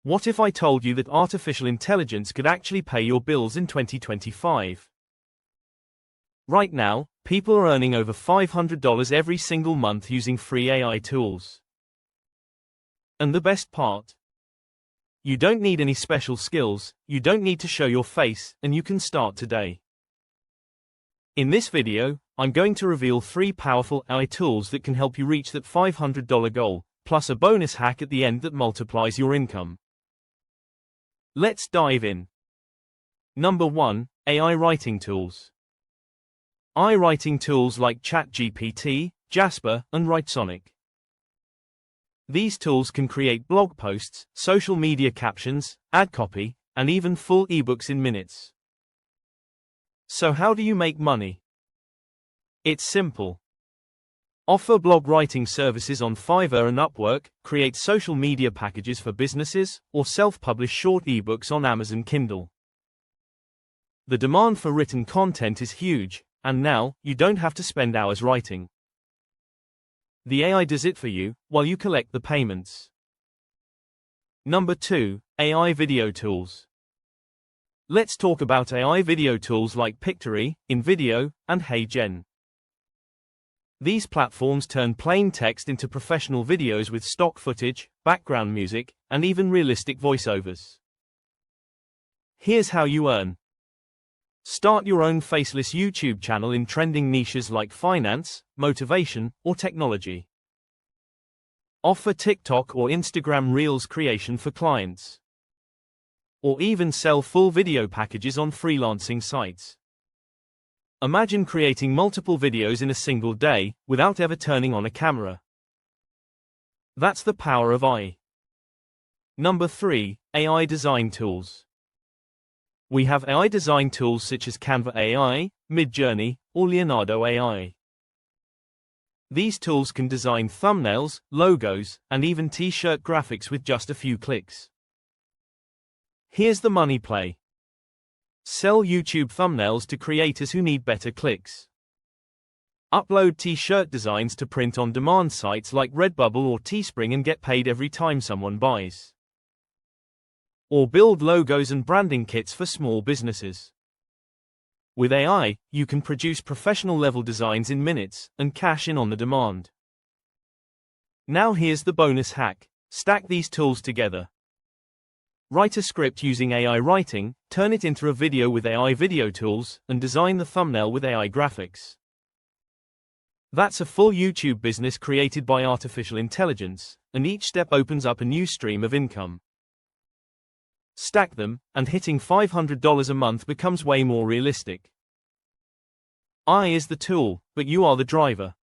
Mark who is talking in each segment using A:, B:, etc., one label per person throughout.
A: What if I told you that artificial intelligence could actually pay your bills in 2025? Right now, people are earning over $500 every single month using free AI tools. And the best part? You don't need any special skills, you don't need to show your face, and you can start today. In this video, I'm going to reveal 3 powerful AI tools that can help you reach that $500 goal, plus a bonus hack at the end that multiplies your income. Let's dive in. Number 1. AI writing tools. AI writing tools like ChatGPT, Jasper, and Writesonic. These tools can create blog posts, social media captions, ad copy, and even full ebooks in minutes. So how do you make money? It's simple. Offer blog writing services on Fiverr and Upwork, create social media packages for businesses, or self-publish short ebooks on Amazon Kindle. The demand for written content is huge, and now, you don't have to spend hours writing. The AI does it for you, while you collect the payments. Number 2. AI video tools. Let's talk about AI video tools like Pictory, InVideo, and HeyGen. These platforms turn plain text into professional videos with stock footage, background music, and even realistic voiceovers. Here's how you earn. Start your own faceless YouTube channel in trending niches like finance, motivation, or technology. Offer TikTok or Instagram Reels creation for clients. Or even sell full video packages on freelancing sites. Imagine creating multiple videos in a single day, without ever turning on a camera. That's the power of AI. Number 3. AI design tools. We have AI design tools such as Canva AI, Midjourney, or Leonardo AI. These tools can design thumbnails, logos, and even t-shirt graphics with just a few clicks. Here's the money play. Sell YouTube thumbnails to creators who need better clicks. Upload t-shirt designs to print-on-demand sites like Redbubble or Teespring and get paid every time someone buys. Or build logos and branding kits for small businesses. With AI, you can produce professional-level designs in minutes, and cash in on the demand. Now here's the bonus hack. Stack these tools together. Write a script using AI writing, turn it into a video with AI video tools, and design the thumbnail with AI graphics. That's a full YouTube business created by artificial intelligence, and each step opens up a new stream of income. Stack them, and hitting $500 a month becomes way more realistic. AI is the tool, but you are the driver.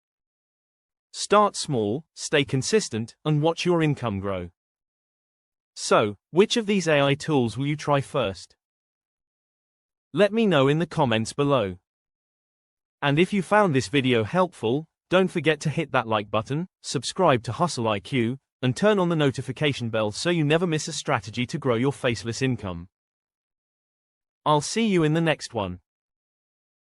A: Start small, stay consistent, and watch your income grow. So, which of these AI tools will you try first? Let me know in the comments below. And if you found this video helpful, don't forget to hit that like button, subscribe to Hustle IQ, and turn on the notification bell so you never miss a strategy to grow your faceless income. I'll see you in the next one.